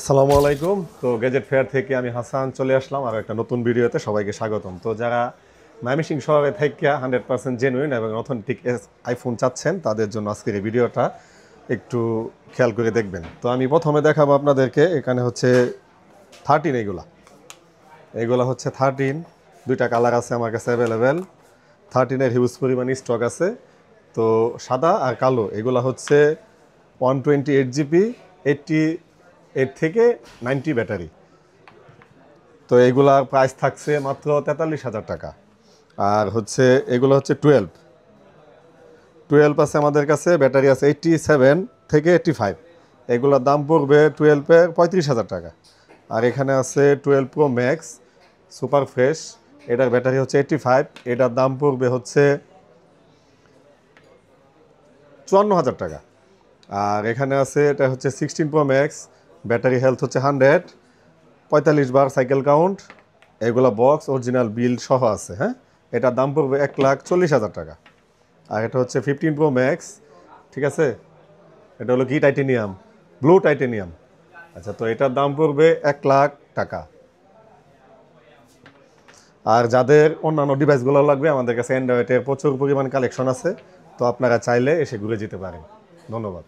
আসসালামু আলাইকুম। তো গ্যাজেট ফেয়ার থেকে আমি হাসান চলে আসলাম আর একটা নতুন ভিডিওতে সবাইকে স্বাগতম। তো যারা ময়মনসিংহ শহরে থেকে 100% জেনুইন এবং অথেন্টিক আইফোন চাচ্ছেন তাদের জন্য আজকের এই ভিডিওটা একটু খেয়াল করে দেখবেন। তো আমি প্রথমে দেখাবো আপনাদেরকে, এখানে হচ্ছে 13 এইগুলা হচ্ছে 13, দুইটা কালার আছে আমার কাছে অ্যাভেলেবেল। 13-এর হিউজ পরিমাণ স্টক আছে। তো সাদা আর কালো এগুলা হচ্ছে 128 GB, 88 থেকে 90 ব্যাটারি। তো এগুলার প্রাইস থাকছে মাত্র 43,000 টাকা। আর হচ্ছে এগুলো হচ্ছে 12 আছে আমাদের কাছে, ব্যাটারি আছে 87 থেকে 85। এগুলোর দাম পড়বে 12-এর 35,000 টাকা। আর এখানে আছে 12 Pro Max সুপার ফ্রেশ, এটার ব্যাটারি হচ্ছে 85, এটার দাম পড়বে হচ্ছে 54,000 টাকা। আর এখানে আছে এটা হচ্ছে 16 Pro Max, ব্যাটারি হেলথ হচ্ছে 100, 45 বার সাইকেল কাউন্ট, এগুলো বক্স অরিজিনাল বিল সহ আছে। হ্যাঁ, এটার দাম পড়বে 1,40,000 টাকা। আর এটা হচ্ছে 15 Pro Max, ঠিক আছে, এটা হলো কি টাইটেনিয়াম, ব্লু টাইটেনিয়াম। আচ্ছা, তো এটার দাম পড়বে 1,00,000 টাকা। আর যাদের অন্যান্য ডিভাইসগুলো লাগবে, আমাদের কাছে অ্যান্ড্রয়েডের প্রচুর পরিমাণ কালেকশন আছে, তো আপনারা চাইলে এসে ঘুরে যেতে পারেন। ধন্যবাদ।